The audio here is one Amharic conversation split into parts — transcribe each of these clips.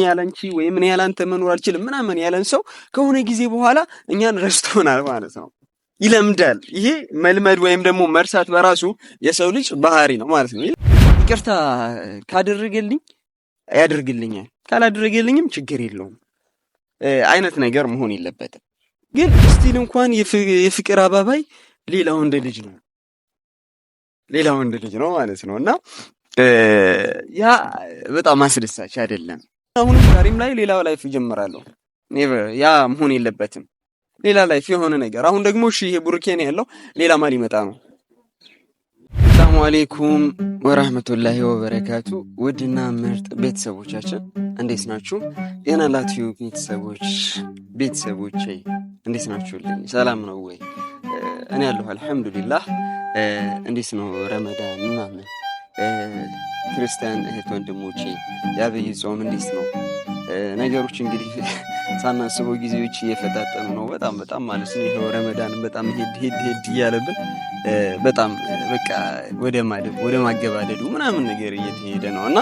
ያላንቺ ወይ ምን ያላንተ መኖር አልችልም ምናምን ያለን ሰው ከሆነ ጊዜ በኋላ እኛን ረስቶናል ማለት ነው። ይለምዳል። ይሄ መልመድ ወይም ደግሞ መርሳት በራሱ የሰው ልጅ ባህሪ ነው ማለት ነው። ይቅርታ ካደረገልኝ ያደርግልኛል፣ ካላደረገልኝም ችግር የለውም አይነት ነገር መሆን የለበትም። ግን ስቲል እንኳን የፍቅር አባባይ ሌላ ወንድ ልጅ ነው ማለት ነው። እና ያ በጣም አስደሳች አይደለም። አሁንም ዛሬም ላይ ሌላ ላይፍ እጀምራለሁ። ያ መሆን የለበትም። ሌላ ላይፍ የሆነ ነገር አሁን ደግሞ እሺ ይሄ ቡርኬ ነው ያለው፣ ሌላ ማን ሊመጣ ነው? ሰላሙ አለይኩም ወራህመቱላሂ ወበረካቱ። ውድና ምርጥ ቤተሰቦቻችን እንዴት ናችሁ? የናላችሁ ቤተሰቦቼ እንዴት ናችሁልኝ? ሰላም ነው ወይ? እኔ ያለሁ አልሐምዱሊላህ። እንዴት ነው ረመዳን ምናምን? ክርስቲያን እህት ወንድሞቼ የአብይ ጾም እንዴት ነው? ነገሮች እንግዲህ ሳናስበው ጊዜዎች እየፈጣጠኑ ነው በጣም ማለት ነው። ይሄው ረመዳን በጣም ሄድ እያለብን በጣም በቃ ወደ ማገባደዱ ምናምን ነገር እየተሄደ ነው እና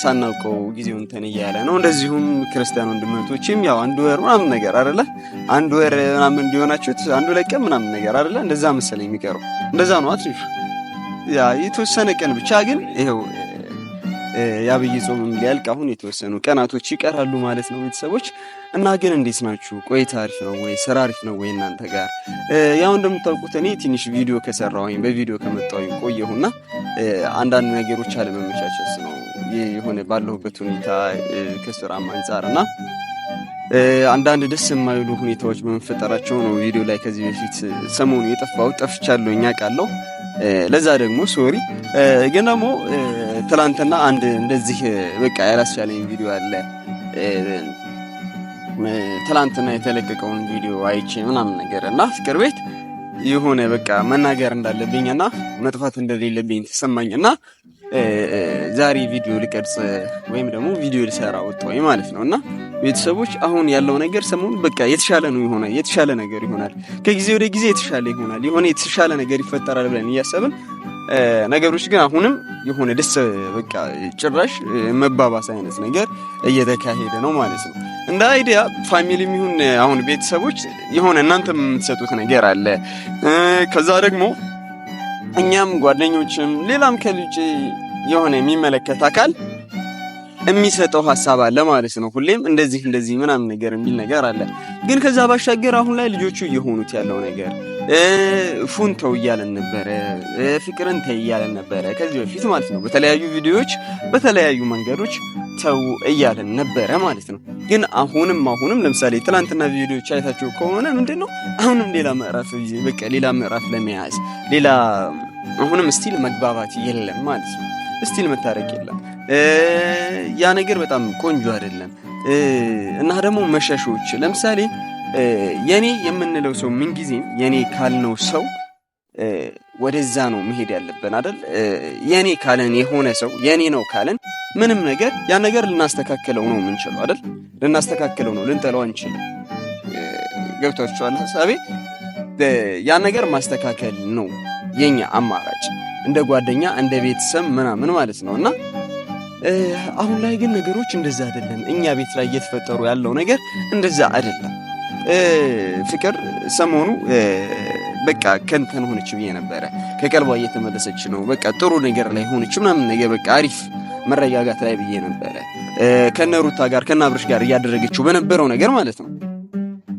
ሳናውቀው ጊዜው እንትን እያለ ነው። እንደዚሁም ክርስቲያን ወንድሞቼም ያው አንድ ወር ምናምን ነገር አይደለ፣ አንድ ወር ምናምን እንዲሆናችሁት አንዱ ለቀም ምናምን ነገር አይደለ፣ እንደዛ መሰለኝ የሚቀረው እንደዛ ነው። አትሪፍ ያ የተወሰነ ቀን ብቻ ግን ይሄው የአብይ ጾምም ሊያልቅ አሁን የተወሰኑ ቀናቶች ይቀራሉ ማለት ነው ቤተሰቦች። እና ግን እንዴት ናችሁ? ቆይታ አሪፍ ነው ወይ? ስራ አሪፍ ነው ወይ እናንተ ጋር? ያው እንደምታውቁት እኔ ትንሽ ቪዲዮ ከሰራሁኝ በቪዲዮ ከመጣሁኝ ቆየሁና አንዳንድ ነገሮች አለመመቻቸት ነው የሆነ ባለሁበት ሁኔታ ከስራም አንፃርና አንዳንድ ደስ የማይሉ ሁኔታዎች በመፈጠራቸው ነው ቪዲዮ ላይ ከዚህ በፊት ሰሞኑ ጠፍቻለሁ ቃለው። ለዛ ደግሞ ሶሪ። ግን ደግሞ ትላንትና አንድ እንደዚህ በቃ ያላስቻለኝ ቪዲዮ አለ። ትላንትና የተለቀቀውን ቪዲዮ አይቼ ምናምን ነገር እና ፍቅር ቤት የሆነ በቃ መናገር እንዳለብኝና መጥፋት እንደሌለብኝ ተሰማኝና ዛሬ ቪዲዮ ልቀርጽ ወይም ደግሞ ቪዲዮ ልሰራ ወጣሁኝ ማለት ነውና ቤተሰቦች አሁን ያለው ነገር ሰሞኑን በቃ የተሻለ ነገር ይሆናል። ከጊዜ ወደ ጊዜ የተሻለ ይሆናል። የተሻለ ነገር ይፈጠራል ብለን እያሰብን ነገሮች ግን አሁንም የሆነ ደስ በቃ ጭራሽ መባባስ አይነት ነገር እየተካሄደ ነው ማለት ነው። እንደ አይዲያ ፋሚሊም ይሁን አሁን ቤተሰቦች የሆነ እናንተም የምትሰጡት ነገር አለ። ከዛ ደግሞ እኛም ጓደኞችም ሌላም ከልጅ የሆነ የሚመለከት አካል የሚሰጠው ሐሳብ አለ ማለት ነው። ሁሌም እንደዚህ ምናምን ነገር የሚል ነገር አለ። ግን ከዛ ባሻገር አሁን ላይ ልጆቹ እየሆኑት ያለው ነገር ፉን ተው እያለን ነበረ፣ ፍቅርን ተይ እያለን ነበረ ከዚህ በፊት ማለት ነው። በተለያዩ ቪዲዮዎች በተለያዩ መንገዶች ተው እያለን ነበረ ማለት ነው። ግን አሁንም ለምሳሌ ትላንትና ቪዲዮዎች አይታችሁ ከሆነ ምንድነው አሁንም ሌላ ምዕራፍ ለመያዝ አሁንም ስቲል መግባባት የለም ማለት ነው። ስቲል መታረቅ የለም። ያ ነገር በጣም ቆንጆ አይደለም። እና ደግሞ መሸሾች ለምሳሌ የኔ የምንለው ሰው ምን ጊዜም የኔ ካልነው ሰው ወደዛ ነው መሄድ ያለብን አይደል? የኔ ካለን የሆነ ሰው የኔ ነው ካለን ምንም ነገር ያ ነገር ልናስተካክለው ነው የምንችለው አይደል? ልናስተካክለው ነው፣ ልንጠላው አንችልም። ገብታችኋል ሐሳቤ? ያ ነገር ማስተካከል ነው የኛ አማራጭ እንደ ጓደኛ እንደ ቤተሰብ ምናምን ማለት ነውና አሁን ላይ ግን ነገሮች እንደዛ አይደለም። እኛ ቤት ላይ እየተፈጠሩ ያለው ነገር እንደዛ አይደለም። ፍቅር ሰሞኑ በቃ ከንተን ሆነች ብዬ ነበረ። ከቀልቧ እየተመለሰች ነው። በቃ ጥሩ ነገር ላይ ሆነች ምናምን ነገር በቃ አሪፍ መረጋጋት ላይ ብዬ ነበረ። ከነሩታ ጋር ከናብርሽ ጋር እያደረገችው በነበረው ነገር ማለት ነው።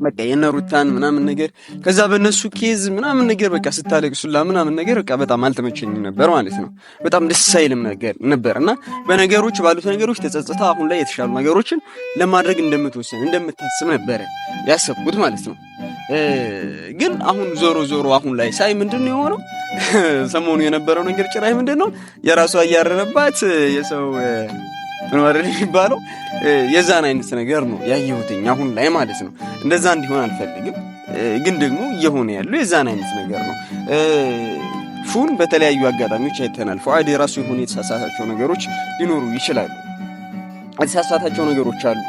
በቃ የነሩታን ምናምን ነገር ከዛ በነሱ ኬዝ ምናምን ነገር በቃ ስታለቅሱላ ምናምን ነገር በቃ በጣም አልተመቸኝም ነበር ማለት ነው። በጣም ደስ አይልም ነገር ነበርና በነገሮች ባሉት ነገሮች ተጸጽታ አሁን ላይ የተሻሉ ነገሮችን ለማድረግ እንደምታስብ ነበረ ያሰብኩት ማለት ነው። ግን አሁን ዞሮ አሁን ላይ ሳይ ምንድነው የሆነው? ሰሞኑ የነበረው ነገር ጭራይ ምንድነው የራሷ እያረረባት የሰው ምን ወረደ የሚባለው የዛን አይነት ነገር ነው ያየሁትኝ አሁን ላይ ማለት ነው። እንደዛ እንዲሆን አልፈልግም፣ ግን ደግሞ እየሆነ ያለው የዛን አይነት ነገር ነው። ፉን በተለያዩ አጋጣሚዎች አይተናል። ፉአድ የራሱ የሆነ የተሳሳታቸው ነገሮች ሊኖሩ ይችላሉ። የተሳሳታቸው ነገሮች አሉ።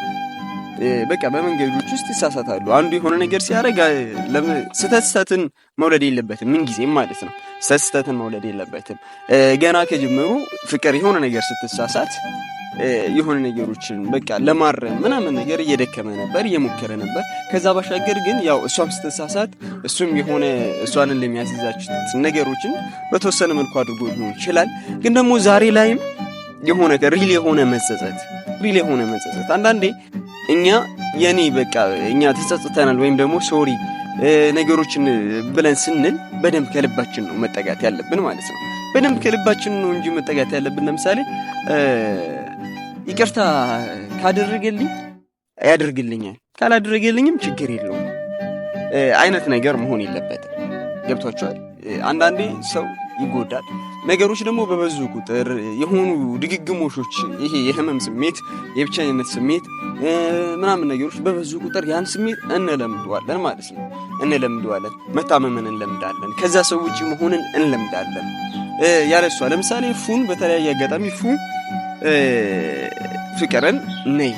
በቃ በመንገዶች ውስጥ ይሳሳታሉ። አንዱ የሆነ ነገር ሲያደርግ ስህተትን መውለድ የለበትም ምን ጊዜም ማለት ነው። ስህተትን መውለድ የለበትም። ገና ከጅምሩ ፍቅር የሆነ ነገር ስትሳሳት የሆነ ነገሮችን በቃ ለማረም ምናምን ነገር እየደከመ ነበር፣ እየሞከረ ነበር። ከዛ ባሻገር ግን ያው እሷም ስትሳሳት እሱም የሆነ እሷን ለሚያስይዛችሁ ነገሮችን በተወሰነ መልኩ አድርጎ ሊሆን ይችላል። ግን ደግሞ ዛሬ ላይም የሆነ ሪል የሆነ መጸጸት አንዳንዴ እኛ በቃ እኛ ተጸጽተናል ወይም ደግሞ ሶሪ ነገሮችን ብለን ስንል በደንብ ከልባችን ነው መጠጋት ያለብን ማለት ነው። በደንብ ከልባችን ነው እንጂ መጠጋት ያለብን ለምሳሌ ይቅርታ ካደረገልኝ ያደርግልኛል፣ ካላደረገልኝም ችግር የለውም አይነት ነገር መሆን የለበትም። ገብቷችኋል? አንዳንዴ ሰው ይጎዳል። ነገሮች ደግሞ በበዙ ቁጥር የሆኑ ድግግሞሾች፣ ይሄ የህመም ስሜት፣ የብቸኝነት ስሜት ምናምን ነገሮች በበዙ ቁጥር ያን ስሜት እንለምደዋለን ማለት ነው። መታመምን እንለምዳለን። ከዛ ሰው ውጪ መሆንን እንለምዳለን። ያለሷ ለምሳሌ ፉን በተለያየ አጋጣሚ ፍቅርን ነይ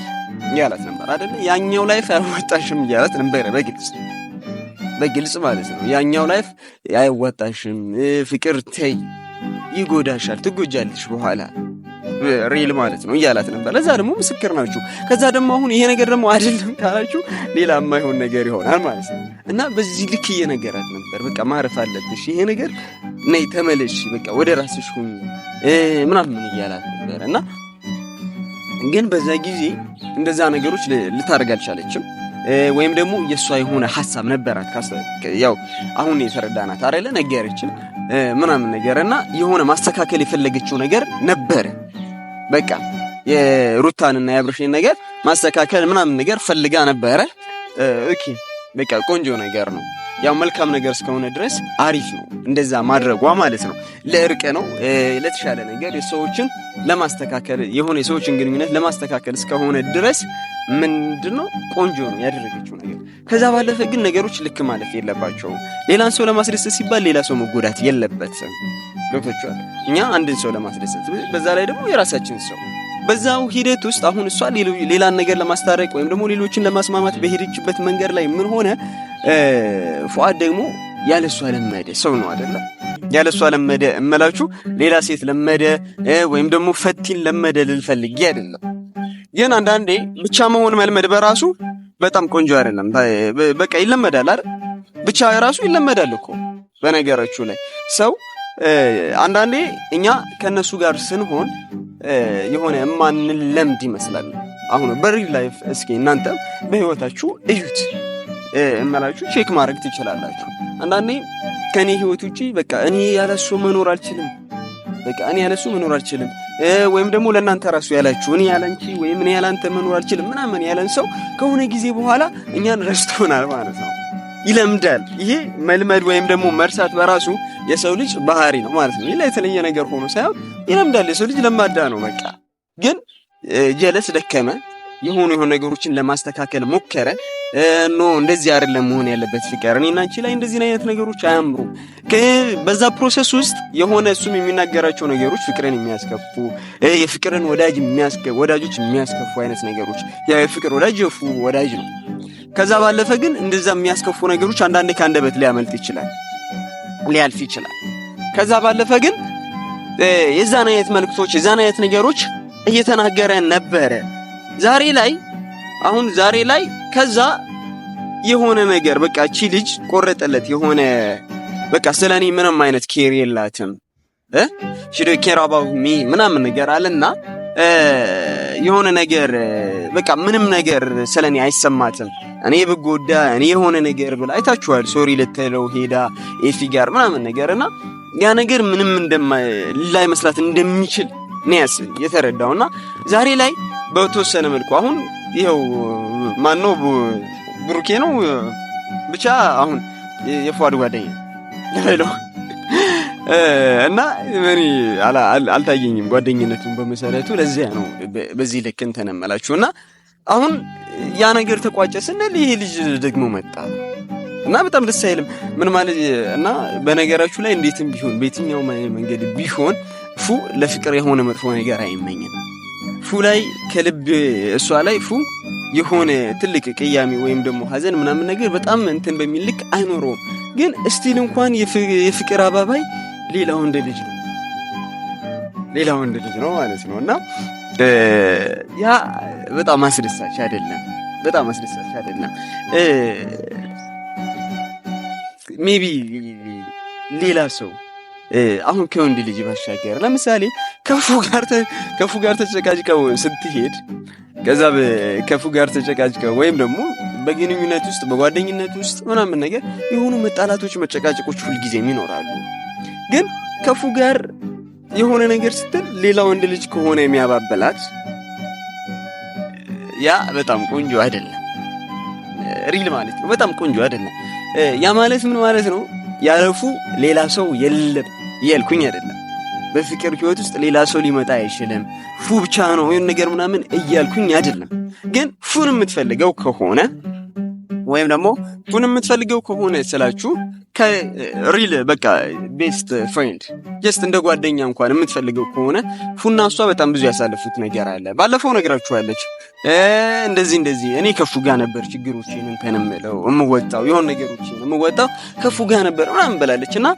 ያላት ነበር አይደል? ያኛው ላይፍ አያዋጣሽም ያላት ነበር በግልጽ ማለት ነው። ያኛው ላይፍ አያዋጣሽም፣ ፍቅር ተይ፣ ይጎዳሻል፣ ትጎጃለሽ በኋላ ሪል ማለት ነው እያላት ነበር። ለዛ ደግሞ ምስክር ናችሁ። ከዛ ደግሞ አሁን ይሄ ነገር ደግሞ አይደለም ካላችሁ ሌላ የማይሆን ነገር ይሆናል ማለት ነው። እና በዚህ ልክ እየነገራት ነበር። በቃ ማረፍ አለብሽ፣ ይሄ ነገር ነይ ተመለሽ፣ በቃ ወደ ራስሽ ሁኚ ምናምን እያላት ነበር። እና ግን በዛ ጊዜ እንደዛ ነገሮች ልታደርግ አልቻለችም። ወይም ደግሞ የሷ የሆነ ሐሳብ ነበራት። ያው አሁን የተረዳናት አይደለ ነገረችን ምናምን ነገርና የሆነ ማስተካከል የፈለገችው ነገር ነበረ። በቃ የሩታንና የአብርሽን ነገር ማስተካከል ምናምን ነገር ፈልጋ ነበረ። ኦኬ በቃ ቆንጆ ነገር ነው። ያው መልካም ነገር እስከሆነ ድረስ አሪፍ ነው እንደዛ ማድረጓ ማለት ነው። ለእርቅ ነው፣ ለተሻለ ነገር የሰዎችን ለማስተካከል የሆነ የሰዎችን ግንኙነት ለማስተካከል እስከሆነ ድረስ ምንድነው ቆንጆ ነው ያደረገችው ነገር። ከዛ ባለፈ ግን ነገሮች ልክ ማለፍ የለባቸውም። ሌላን ሰው ለማስደሰት ሲባል ሌላ ሰው መጎዳት የለበትም። ገብቶሻል? እኛ አንድን ሰው ለማስደሰት በዛ ላይ ደግሞ የራሳችን ሰው በዛው ሂደት ውስጥ አሁን እሷ ሌላን ነገር ለማስታረቅ ወይም ደግሞ ሌሎችን ለማስማማት በሄደችበት መንገድ ላይ ምን ሆነ? ፉአድ ደግሞ ያለሷ ለመደ ሰው ነው አይደለ? ያለሷ ለመደ እመላችሁ ሌላ ሴት ለመደ ወይም ደግሞ ፈቲን ለመደ ልልፈልጊ አይደለም። ግን አንዳንዴ ብቻ መሆን መልመድ በራሱ በጣም ቆንጆ አይደለም። በቃ ይለመዳል አይደል? ብቻ ራሱ ይለመዳል እኮ በነገራችሁ ላይ ሰው አንዳንዴ እኛ ከነሱ ጋር ስንሆን የሆነ ማንለምድ ይመስላል። አሁን በሪል ላይፍ እስኪ እናንተ በህይወታችሁ እዩት እመላችሁ ቼክ ማድረግ ትችላላችሁ። አንዳንዴ ከኔ ህይወት ውጪ በቃ እኔ ያለሱ መኖር አልችልም፣ በቃ እኔ ያለሱ መኖር አልችልም ወይም ደግሞ ለእናንተ ራሱ ያላችሁ እኔ ያላንቺ ወይም እኔ ያላንተ መኖር አልችልም ምናምን ያለን ሰው ከሆነ ጊዜ በኋላ እኛን ረስቶናል ማለት ነው። ይለምዳል። ይሄ መልመድ ወይም ደግሞ መርሳት በራሱ የሰው ልጅ ባህሪ ነው ማለት ነው። ሌላ የተለየ ነገር ሆኖ ሳይሆን ይለምዳል። የሰው ልጅ ለማዳ ነው በቃ። ግን ጀለስ ደከመ፣ የሆኑ ነገሮችን ለማስተካከል ሞከረ። ኖ እንደዚህ አይደለም መሆን ያለበት ፍቅር፣ እኔና አንቺ ላይ እንደዚህ አይነት ነገሮች አያምሩም። በዛ ፕሮሰስ ውስጥ የሆነ እሱም የሚናገራቸው ነገሮች ፍቅርን የሚያስከፉ የፍቅርን ወዳጆች የሚያስከፉ አይነት ነገሮች፣ የፍቅር ወዳጅ የፉ ወዳጅ ነው። ከዛ ባለፈ ግን እንደዛ የሚያስከፉ ነገሮች አንዳንዴ ከአንደበት ሊያልፍ ይችላል። ከዛ ባለፈ ግን የዛን አይነት መልክቶች የዛን አይነት ነገሮች እየተናገረ ነበረ። ዛሬ ላይ ከዛ የሆነ ነገር በቃ እቺ ልጅ ቆረጠለት። የሆነ በቃ ስለኔ ምንም አይነት ኬር የላትም she don't care about me ምናምን ነገር አለና የሆነ ነገር በቃ ምንም ነገር ስለኔ አይሰማትም። እኔ ብጎዳ እኔ የሆነ ነገር ብላ አይታችኋል። ሶሪ ልትለው ሄዳ ኤፊ ጋር ምናምን ነገርና ያ ነገር ምንም ላይ መስራት እንደሚችል ነው የተረዳውና ዛሬ ላይ በተወሰነ መልኩ አሁን ይሄው ማነው ብሩኬ ነው ብቻ አሁን የፉአድ ጓደኛ ለለው እና እኔ አልታየኝም ጓደኝነቱን በመሰረቱ ለዚያ ነው በዚህ ልክ እንተነመላችሁና አሁን ያ ነገር ተቋጨ ስንል ይሄ ልጅ ደግሞ መጣ እና በጣም ደስ አይልም ምን ማለት እና በነገራችሁ ላይ እንዴትም ቢሆን በየትኛው መንገድ ቢሆን ፉ ለፍቅር የሆነ መጥፎ ነገር አይመኝም። ፉ ላይ ከልብ እሷ ላይ ፉ የሆነ ትልቅ ቅያሜ ወይም ደግሞ ሐዘን ምናምን ነገር በጣም እንትን በሚል ልክ አይኖርም። ግን እስቲል እንኳን የፍቅር አባባይ ሌላ ወንድ ልጅ ነው ማለት ነው። እና ያ በጣም አስደሳች አይደለም። ሜቢ ሌላ ሰው አሁን ከወንድ ልጅ ባሻገር ለምሳሌ ከፉ ጋር ተጨቃጭቀው ስትሄድ ከዛ ከፉ ጋር ተጨቃጭቀው ወይም ደግሞ በግንኙነት ውስጥ በጓደኝነት ውስጥ ምናምን ነገር የሆኑ መጣላቶች መጨቃጨቆች ሁልጊዜም ይኖራሉ። ግን ከፉ ጋር የሆነ ነገር ስትል ሌላ ወንድ ልጅ ከሆነ የሚያባበላት ያ በጣም ቆንጆ አይደለም። ሪል ማለት ነው። በጣም ቆንጆ አይደለም። ያ ማለት ምን ማለት ነው? ያለፉ ሌላ ሰው የለም እያልኩኝ አይደለም። በፍቅር ህይወት ውስጥ ሌላ ሰው ሊመጣ አይችልም፣ ፉ ብቻ ነው ወይም ነገር ምናምን እያልኩኝ አይደለም። ግን ፉን የምትፈልገው ከሆነ ወይም ደግሞ ፉን የምትፈልገው ከሆነ ስላችሁ ከሪል በቃ ቤስት ፍሬንድ ጀስት እንደ ጓደኛ እንኳን የምትፈልገው ከሆነ ፉና እሷ በጣም ብዙ ያሳለፉት ነገር አለ። ባለፈው ነግራችኋለች። እንደዚህ እኔ ከፉ ጋር ነበር ችግሮችን እንትን የምወጣው የሆነ ነገሮችን የምወጣው ከፉ ጋር ነበር ምናምን ብላለች። እና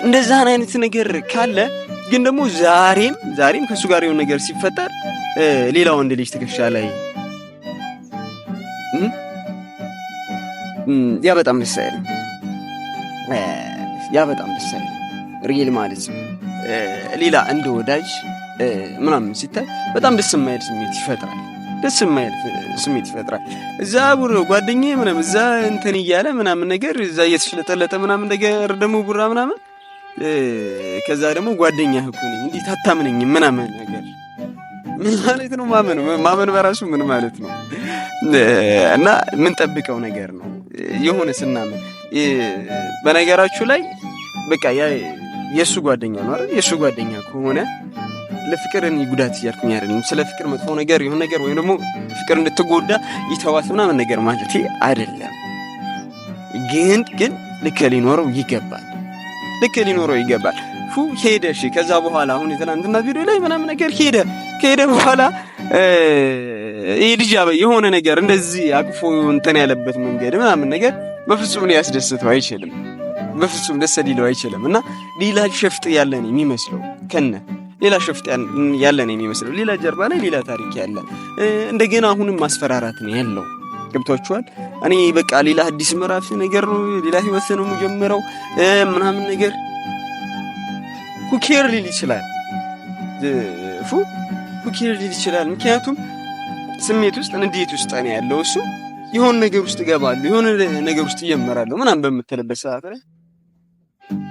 እንደዛ አይነት ነገር ካለ ግን ደግሞ ዛሬም ከሱ ጋር የሆነ ነገር ሲፈጠር ሌላ ወንድ ልጅ ትከሻ ላይ ያ በጣም ደስ አይልም። ሪል ማለት ነው። ሌላ እንደ ወዳጅ ምናምን ሲታይ በጣም ደስ የማይል ስሜት ይፈጥራል። እዛ ጓደኛዬ ምናምን እዛ እንትን እያለ ምናምን ነገር እዛ እየተሽለጠለጠ ምናምን ነገር ደግሞ ቡራ ምናምን ከዛ ደግሞ ጓደኛህ እኮ ነኝ እንዴት አታምነኝም ምናምን ነገር ምን ማለት ነው? ማመን በራሱ ምን ማለት ነው? እና ምን ጠብቀው ነገር ነው የሆነ ስናምን በነገራችሁ ላይ በቃ የሱ ጓደኛ ነው አይደል? የሱ ጓደኛ ከሆነ ለፍቅርን ይጉዳት እያልኩኝ አይደለም። ስለ ፍቅር መጥፎ ነገር የሆነ ነገር ወይም ደግሞ ፍቅር እንድትጎዳ ይተዋት ምናምን ነገር ማለት አይደለም። ግን ልክ ሊኖረው ይገባል። ፉ ሄደ። እሺ ከዛ በኋላ አሁን የትናንትና ቪዲዮ ላይ ምናምን ነገር ከሄደ በኋላ ልጅ የሆነ ነገር እንደዚህ አቅፎ እንትን ያለበት መንገድ ምናምን ነገር በፍጹም ሊያስደስተው አይችልም። በፍጹም ደስ ሊለው አይችልም። እና ሌላ ሸፍጥ ያለን የሚመስለው ሌላ ጀርባ ላይ ሌላ ታሪክ ያለ እንደገና አሁንም ማስፈራራት ነው ያለው። ገብቷችኋል? እኔ በቃ ሌላ አዲስ ምዕራፍ ነገር ነው ሌላ ህይወት ነው የምጀምረው ምናምን ነገር ኩኬር ሊል ይችላል። ምክንያቱም ስሜት ውስጥ እንዴት ውስጥ ነው ያለው እሱ የሆነ ነገር ውስጥ ገባለሁ የሆነ ነገር ውስጥ እጀምራለሁ ምናምን በምትልበት ሰዓት ላይ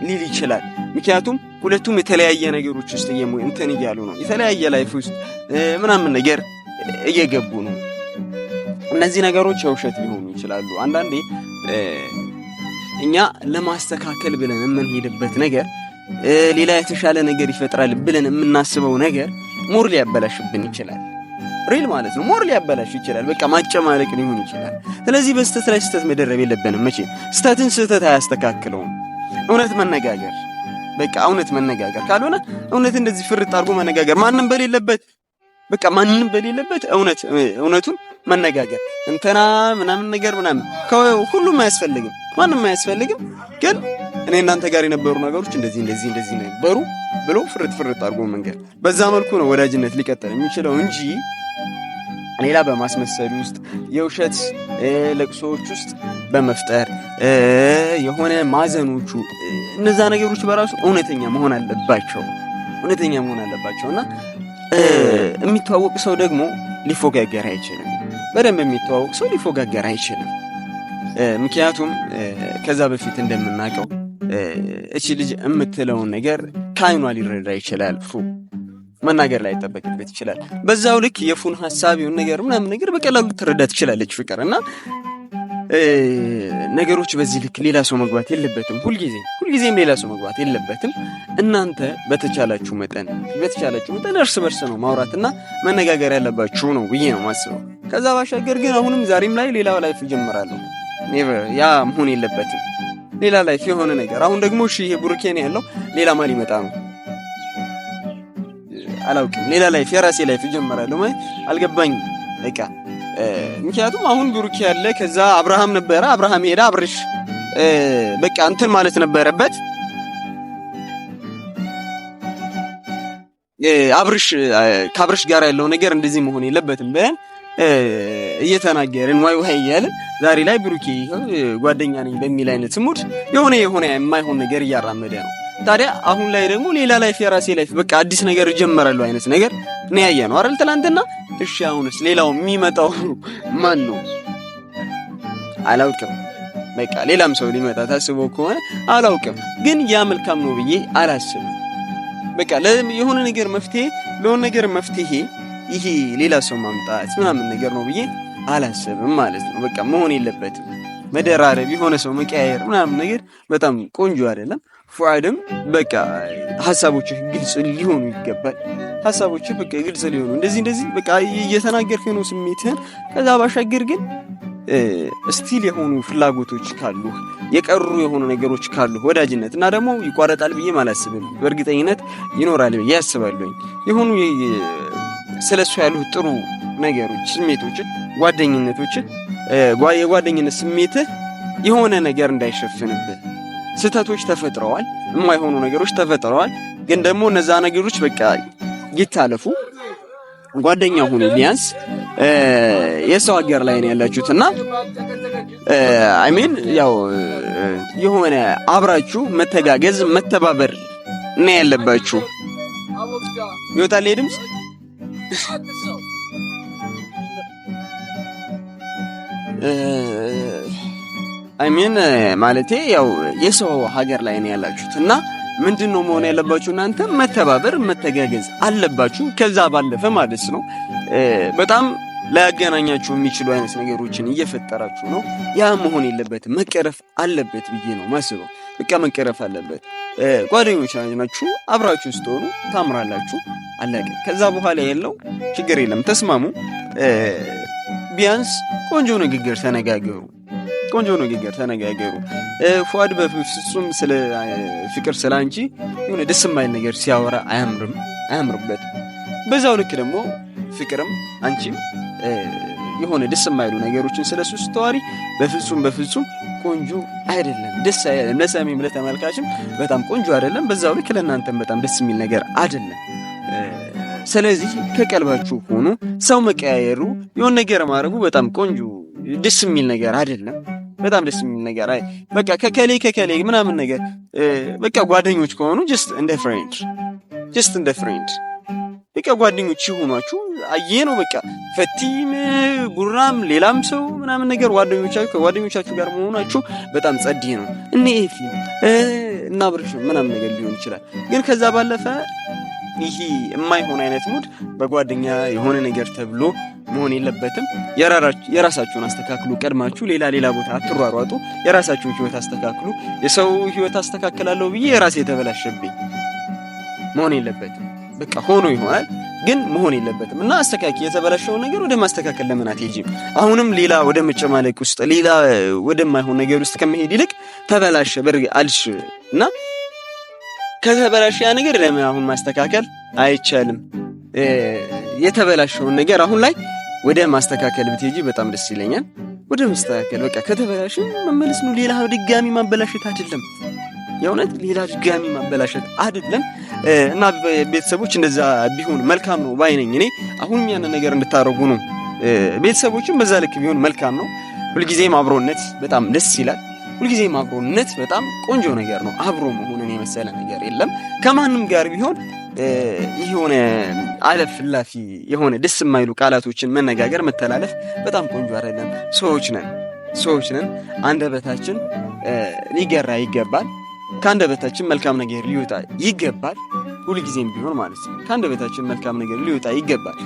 ሊል ይችላል። ምክንያቱም ሁለቱም የተለያየ ነገሮች ውስጥ እንትን እያሉ ነው፣ የተለያየ ላይፍ ውስጥ ምናምን ነገር እየገቡ ነው። እነዚህ ነገሮች የውሸት ሊሆኑ ይችላሉ። አንዳንዴ እኛ ለማስተካከል ብለን የምንሄድበት ነገር ሌላ የተሻለ ነገር ይፈጥራል ብለን የምናስበው ነገር ሞር ሊያበላሽብን ይችላል። ሪል ማለት ነው። ሞር ሊያበላሽ ይችላል። በቃ ማጨማለቅ ሊሆን ይችላል። ስለዚህ በስተት ላይ ስተት መደረብ የለብንም። መቼ ስተትን ስህተት አያስተካክለውም። እውነት መነጋገር ካልሆነ እውነት እንደዚህ ፍርጥ አድርጎ መነጋገር ማንም በሌለበት እውነቱን መነጋገር እንትና ምናምን ነገር ምናምን ሁሉም ማንም አያስፈልግም። ግን እኔ እናንተ ጋር የነበሩ ነገሮች እንደዚህ ነበሩ ብሎ ፍርጥ አድርጎ መንገር በዛ መልኩ ነው ወዳጅነት ሊቀጥል የሚችለው እንጂ ሌላ በማስመሰል ውስጥ የውሸት ለቅሶዎች ውስጥ በመፍጠር የሆነ ማዘኖቹ እነዛ ነገሮች በራሱ እውነተኛ መሆን አለባቸውና የሚተዋወቅ ሰው ደግሞ ሊፎጋገር አይችልም። በደንብ የሚተዋወቅ ሰው ሊፎጋገር አይችልም። ምክንያቱም ከዛ በፊት እንደምናውቀው እቺ ልጅ የምትለውን ነገር ከአይኗ ሊረዳ ይችላል። መናገር ላይ ይጠበቅበት ይችላል። በዛው ልክ የፉን ሐሳብ የሆነ ነገር ምናምን ነገር በቀላሉ ትረዳ ትችላለች ፍቅር እና ነገሮች በዚህ ልክ ሌላ ሰው መግባት የለበትም። ሁልጊዜም ሌላ ሰው መግባት የለበትም። እናንተ በተቻላችሁ መጠን እርስ በርስ ነው ማውራትና መነጋገር ያለባችሁ ነው ብዬ ነው ማስበው። ከዛ ባሻገር ግን አሁንም ዛሬም ላይ ሌላ ላይፍ ጀምራለሁ ያ መሆን የለበትም። ሌላ ላይፍ የሆነ ነገር አሁን ደግሞ ይሄ ቡርኬን ያለው ሌላ ማን ሊመጣ ነው አላውቅም። ሌላ ላይፍ የራሴ ላይፍ ጀምራለሁ ማለት አልገባኝም። በቃ ምክንያቱም አሁን ብሩክ ያለ ከዛ አብርሃም ሄዳ አብርሽ በቃ እንትን ማለት ነበረበት። ከአብርሽ ጋር ያለው ነገር እንደዚህ መሆን የለበትም ብለን እየተናገርን ዋይ እያልን ዛሬ ላይ ብሩኬ ጓደኛ ነኝ በሚል አይነት ሙድ የሆነ የማይሆን ነገር እያራመደ ነው። ታዲያ አሁን ላይ ደግሞ ሌላ ላይፍ የራሴ ላይፍ በቃ አዲስ ነገር ጀመራለሁ አይነት ነገር ነው ያየነው አይደል ትላንትና። እሺ አሁንስ ሌላው የሚመጣው ማን ነው አላውቅም። በቃ ሌላም ሰው ሊመጣ ታስቦ ከሆነ አላውቅም፣ ግን ያ መልካም ነው ብዬ አላስብም። በቃ የሆነ ነገር መፍትሄ ይሄ ሌላ ሰው ማምጣት ምናምን ነገር ነው ብዬ አላስብም ማለት ነው። በቃ መሆን የለበትም መደራረብ፣ የሆነ ሰው መቀያየር ምናምን ነገር በጣም ቆንጆ አይደለም። ፉአድም በቃ ሐሳቦችህ ግልጽ ሊሆኑ ይገባል። ሐሳቦችህ በቃ ግልጽ ሊሆኑ እንደዚህ በቃ እየተናገርክ ነው ስሜትህን። ከዛ ባሻገር ግን ስቲል የሆኑ ፍላጎቶች ካሉ የቀሩ የሆኑ ነገሮች ካሉ ወዳጅነት እና ደግሞ ይቋረጣል ብዬ አላስብም። በእርግጠኝነት ይኖራል ብዬ አስባለሁ። የሆኑ ስለሱ ያሉ ጥሩ ነገሮች፣ ስሜቶች፣ ጓደኝነቶች የጓደኝነት ስሜትህ የሆነ ነገር እንዳይሸፍንብህ። ስህተቶች ተፈጥረዋል፣ የማይሆኑ ነገሮች ተፈጥረዋል። ግን ደግሞ እነዛ ነገሮች በቃ ይታለፉ። ጓደኛ ሁኑ። ቢያንስ የሰው ሀገር ላይ ነው ያላችሁትና ያው የሆነ አብራችሁ መተጋገዝ መተባበር እና ያለባችሁ ይወጣል ድምጽ ማለቴ ያው የሰው ሀገር ላይ ነው ያላችሁትና ምንድነው መሆን ያለባችሁ? እናንተ መተባበር መተጋገዝ አለባችሁ። ከዛ ባለፈ ማለት ነው በጣም ላያገናኛችሁ የሚችሉ አይነት ነገሮችን እየፈጠራችሁ ነው። ያ መሆን የለበትም፣ መቀረፍ አለበት ብዬ ነው ማስበው። በቃ መቀረፍ አለበት። ጓደኞች ናችሁ፣ አብራችሁ ስትሆኑ ታምራላችሁ፣ አለቀ። ከዛ በኋላ ያለው ችግር የለም፣ ተስማሙ። ቢያንስ ቆንጆ ንግግር ተነጋገሩ። ፉአድ በፍጹም ስለ ፍቅር ስላንቺ የሆነ ደስ የማይል ነገር ሲያወራ አያምርበትም። በዛው ልክ ደግሞ ፍቅርም አንቺም የሆነ ደስ የማይሉ ነገሮችን ስለሱ ስተዋሪ በፍጹም ቆንጆ አይደለም፣ ደስ አይልም። ለሰሚም ለተመልካችም በጣም ቆንጆ አይደለም። በዛው ልክ ለእናንተም በጣም ደስ የሚል ነገር አይደለም። ስለዚህ ከቀልባችሁ ሆኖ ሰው መቀያየሩ የሆነ ነገር ማድረጉ በጣም ቆንጆ ደስ የሚል ነገር አይደለም። በጣም ደስ የሚል ነገር በቃ ከከሌ ምናምን ነገር በቃ ጓደኞች ከሆኑ ጀስት እንደ ፍሬንድ በቃ ጓደኞች ይሆኗችሁ። ነው በቃ ፈቲም ጉራም ሌላም ሰው ምናምን ነገር ከጓደኞቻችሁ ጋር መሆናችሁ በጣም ጸዴ ነው። ኤፊ እና ብርሽ ምናምን ነገር ሊሆን ይችላል። ግን ከዛ ባለፈ ይሄ የማይሆን አይነት ሙድ በጓደኛ የሆነ ነገር ተብሎ መሆን የለበትም። የራሳችሁን አስተካክሉ። ቀድማችሁ ሌላ ቦታ አትሯሯጡ። የራሳችሁን ህይወት አስተካክሉ። የሰው ህይወት አስተካክላለሁ ብዬ የራሴ የተበላሸብኝ መሆን የለበትም። በቃ ሆኖ ይሆናል ግን መሆን የለበትም። እና አስተካኪ የተበላሸውን ነገር ወደ ማስተካከል ለምን አትሄጂም? አሁንም ሌላ ወደ መጨማለቅ ውስጥ ሌላ ወደማይሆን ነገር ውስጥ ከመሄድ ይልቅ ተበላሸ አልሽ እና ከተበላሸ ያ ነገር ለምን አሁን ማስተካከል አይቻልም? የተበላሸውን ነገር አሁን ላይ ወደ ማስተካከል ብትሄጂ በጣም ደስ ይለኛል። ወደ ማስተካከል በቃ ከተበላሸ መመለስ ነው። ሌላ ድጋሚ ማበላሸት አይደለም። የእውነት ሌላ ድጋሚ ማበላሸት አይደለም። እና ቤተሰቦች እንደዛ ቢሆን መልካም ነው ባይነኝ። እኔ አሁን ያን ነገር እንድታረጉ ነው። ቤተሰቦችም በዛ ልክ ቢሆን መልካም ነው። ሁልጊዜም አብሮነት በጣም ደስ ይላል። ሁልጊዜም አብሮነት በጣም ቆንጆ ነገር ነው። አብሮ መሆንን የመሰለ ነገር የለም። ከማንም ጋር ቢሆን የሆነ አለፍላፊ የሆነ ደስ የማይሉ ቃላቶችን መነጋገር መተላለፍ በጣም ቆንጆ አይደለም። ሰዎች ነን። አንደበታችን ሊገራ ይገባል። ከአንደበታችን መልካም ነገር ሊወጣ ይገባል። ሁልጊዜም ቢሆን ማለት ነው ከአንደበታችን መልካም ነገር ሊወጣ ይገባል።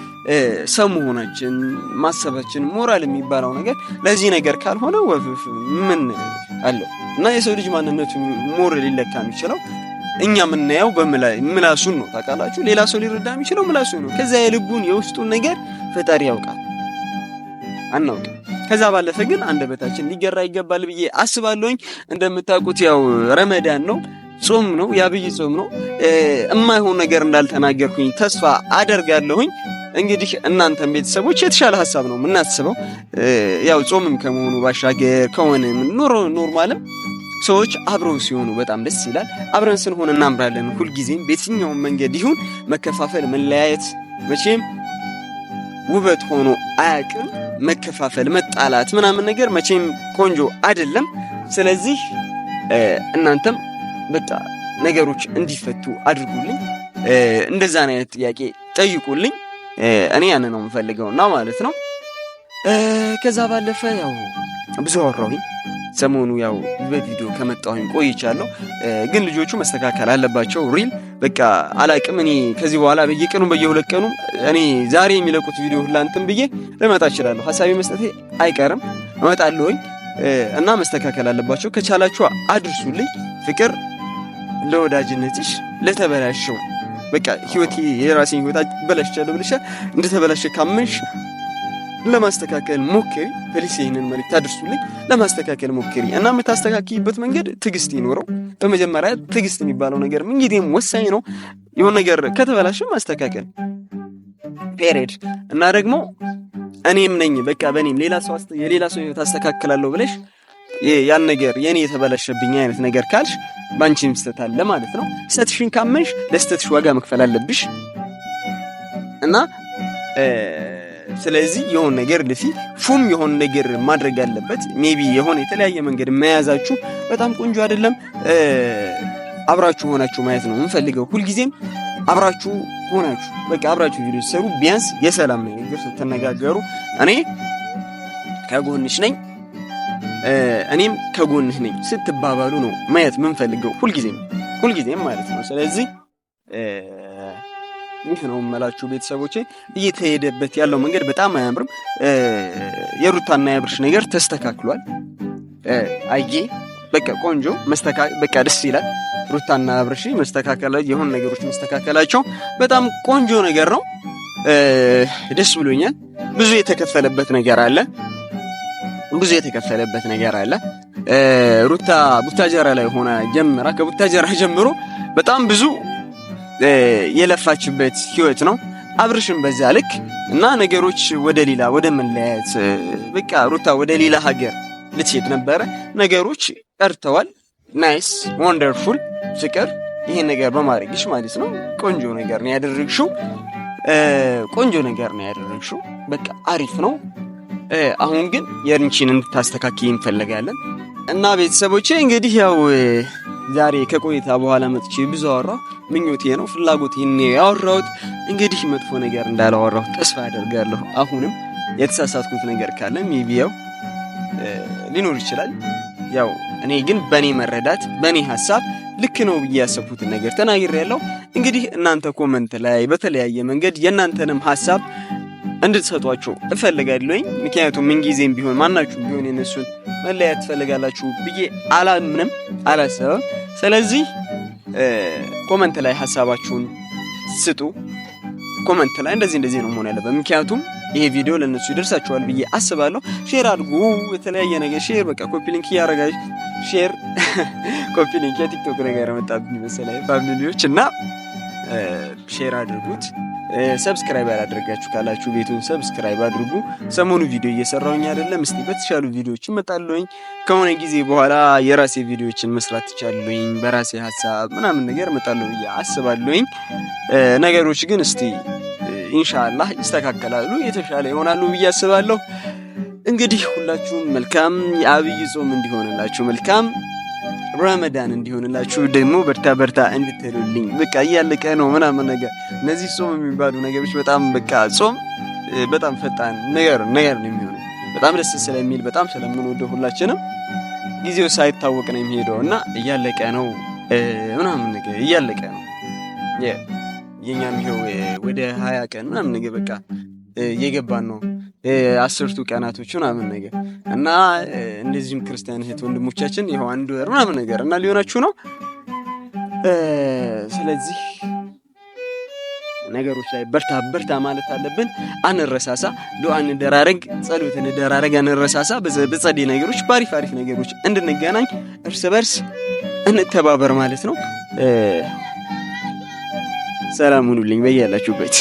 ሰው መሆናችን ማሰባችን ሞራል የሚባለው ነገር ለዚህ ነገር ካልሆነ ምን አለው? እና የሰው ልጅ ማንነቱ ሞራል ሊለካ የሚችለው እኛ የምናየው በምላሱን ነው። ታውቃላችሁ፣ ሌላ ሰው ሊረዳ የሚችለው ምላሱን ነው። ከዛ የልቡን የውስጡን ነገር ፈጣሪ ያውቃል፣ አናውቅም። ከዛ ባለፈ ግን አንደበታችን ሊገራ ይገባል ብዬ አስባለሁኝ። እንደምታውቁት ያው ረመዳን ነው፣ ጾም ነው፣ የአብይ ጾም ነው። የማይሆን ነገር እንዳልተናገርኩኝ ተስፋ አደርጋለሁኝ። እንግዲህ እናንተም ቤተሰቦች የተሻለ ሀሳብ ነው የምናስበው። ያው ጾምም ከመሆኑ ባሻገር ከሆነ ኖርማልም ሰዎች አብረው ሲሆኑ በጣም ደስ ይላል። አብረን ስንሆን እናምራለን። ሁልጊዜም በየትኛውም መንገድ ይሁን መከፋፈል፣ መለያየት መቼም ውበት ሆኖ አያውቅም። መከፋፈል፣ መጣላት ምናምን ነገር መቼም ቆንጆ አይደለም። ስለዚህ እናንተም በቃ ነገሮች እንዲፈቱ አድርጉልኝ። እንደዛ አይነት ጥያቄ ጠይቁልኝ። እኔ ያን ነው የምፈልገውና ማለት ነው። ከዛ ባለፈ ያው ብዙ አወራሁኝ። ሰሞኑ ያው በቪዲዮ ከመጣሁኝ ቆይቻለሁ፣ ግን ልጆቹ መስተካከል አለባቸው። ሪል በቃ አላቅም። እኔ ከዚህ በኋላ በየቀኑ በየሁለት ቀኑ እኔ ዛሬ የሚለቁት ቪዲዮ ሁላ እንትን ብዬ ልመጣ እችላለሁ። ሐሳቤ መስጠቴ አይቀርም፣ እመጣለሁኝ እና መስተካከል አለባቸው። ከቻላችሁ አድርሱልኝ። ፍቅር ለወዳጅነትሽ ለተበላሸው በቃ ህይወቴ የራሴን ህይወት አበላሽቻለሁ ብለሽ እንደተበላሸ ካመንሽ ለማስተካከል ሞክሪ። ፕሊስ ይሄንን መልእክት አድርሱልኝ። ለማስተካከል ሞክሪ እና የምታስተካክይበት መንገድ ትዕግስት ይኖረው። በመጀመሪያ ትዕግስት የሚባለው ነገር ምንጊዜም ወሳኝ ነው። የሆነ ነገር ከተበላሸ ማስተካከል ፔሬድ እና ደግሞ እኔም ነኝ በቃ በእኔም የሌላ ሰው ህይወት አስተካክላለሁ ብለሽ ያን ነገር የኔ የተበላሸብኝ አይነት ነገር ካልሽ ባንቺም ስህተት አለ ማለት ነው። ስህተትሽን ካመንሽ ለስህተትሽ ዋጋ መክፈል አለብሽ እና ስለዚህ የሆነ ነገር ፉም የሆነ ነገር ማድረግ አለበት። ሜቢ የሆነ የተለያየ መንገድ መያዛችሁ በጣም ቆንጆ አይደለም። አብራችሁ ሆናችሁ ማየት ነው የምፈልገው። ሁልጊዜም አብራችሁ ሆናችሁ በቃ አብራችሁ ቪዲዮ ሰሩ። ቢያንስ የሰላም ነገር ስትነጋገሩ እኔ ከጎንሽ ነኝ እኔም ከጎንህ ነኝ ስትባባሉ ነው ማየት የምንፈልገው ሁልጊዜም ማለት ነው። ስለዚህ ይህ ነው የምላችሁ ቤተሰቦቼ። እየተሄደበት ያለው መንገድ በጣም አያምርም። የሩታና የአብርሽ ነገር ተስተካክሏል። አዬ በቃ ቆንጆ በቃ ደስ ይላል። ሩታና አብርሽ የሆነ ነገሮች መስተካከላቸው በጣም ቆንጆ ነገር ነው። ደስ ብሎኛል። ብዙ የተከፈለበት ነገር አለ። ሩታ ቡታጀራ ላይ ሆና ከቡታጀራ ጀምሮ በጣም ብዙ የለፋችበት ህይወት ነው። አብርሽም በዛ ልክ እና ነገሮች ወደ መለያየት በቃ ሩታ ወደ ሌላ ሀገር ልትሄድ ነበረ። ነገሮች ቀርተዋል። ናይስ ወንደርፉል ፍቅር ይሄን ነገር በማድረግሽ ማለት ነው ቆንጆ ነገር ነው ያደረግሽው። በቃ አሪፍ ነው። አሁን ግን የርንቺን እንድታስተካክይ እንፈልጋለን እና ቤተሰቦቼ እንግዲህ ያው ዛሬ ከቆይታ በኋላ መጥቼ ብዙ አወራሁ። ምኞቴ ነው ፍላጎቴ ነው ያወራሁት። እንግዲህ መጥፎ ነገር እንዳላወራሁ ተስፋ አደርጋለሁ። አሁንም የተሳሳትኩት ነገር ካለ ሜቢያው ሊኖር ይችላል። ያው እኔ ግን በኔ መረዳት በኔ ሐሳብ ልክ ነው ብዬ ያሰብኩትን ነገር ተናግሬያለሁ። እንግዲህ እናንተ ኮመንት ላይ በተለያየ መንገድ የእናንተንም ሐሳብ እንድትሰጧቸው እፈልጋለሁኝ። ምክንያቱም ምን ጊዜም ቢሆን ማናችሁ ቢሆን የነሱን መለያየት ትፈልጋላችሁ ብዬ አላሰብም። ስለዚህ ኮመንት ላይ ሐሳባችሁን ስጡ። ኮመንት ላይ እንደዚህ ነው መሆን ያለበት። ምክንያቱም ይሄ ቪዲዮ ለነሱ ይደርሳቸዋል ብዬ አስባለሁ። ሼር አድርጉ። የተለያየ ነገር ሼር በቃ ኮፒ ሊንክ ያረጋችሁ ሼር ኮፒ ሊንክ የቲክቶክ ነገር መጣብኝ መሰለኝ ፋሚሊዎች እና ሼር አድርጉት። ሰብስክራይብ ያላደረጋችሁ ካላችሁ ቤቱን ሰብስክራይብ አድርጉ። ሰሞኑ ቪዲዮ እየሰራሁኝ አይደለም። እስቲ በተሻሉ ቪዲዮዎች እመጣለሁኝ። ከሆነ ጊዜ በኋላ የራሴ ቪዲዮዎችን መስራት ትቻለሁኝ። በራሴ ሐሳብ ምናምን ነገር እመጣለሁ ብዬ አስባለሁኝ። ነገሮች ግን እስቲ ኢንሻአላህ ይስተካከላሉ፣ የተሻለ ይሆናሉ ብዬ አስባለሁ። እንግዲህ ሁላችሁም መልካም የአብይ ጾም እንዲሆንላችሁ መልካም ረመዳን እንዲሆንላችሁ ደግሞ በርታ እንድትሉልኝ። በቃ እያለቀ ነው ምናምን ነገር እነዚህ ጾም የሚባሉ ነገሮች በጣም በቃ ጾም በጣም ፈጣን ነገር ነው የሚሆነው። በጣም ደስ ስለሚል በጣም ስለምንወደው ሁላችንም ጊዜው ሳይታወቅ ነው የሚሄደው እና እያለቀ ነው ምናምን ነገር እያለቀ ነው። የኛም ይሄው ወደ 20 ቀን ምናምን ነገር በቃ የገባን ነው 10 ቀናቶች ምናምን ነገር እና እንደዚህም ክርስቲያን እህት ወንድሞቻችን ይሄው 1 ወር ምናምን ነገር እና ሊሆናችሁ ነው። ስለዚህ ነገሮች ላይ በርታ ማለት አለብን። አንረሳሳ፣ ዱዓ እንደራረግ፣ ጸሎት እንደራረግ፣ አንረሳሳ። በጸዴ ነገሮች ባሪፍ ነገሮች እንድንገናኝ እርስ በርስ እንተባበር ማለት ነው። ሰላም ሁኑልኝ በያላችሁበት።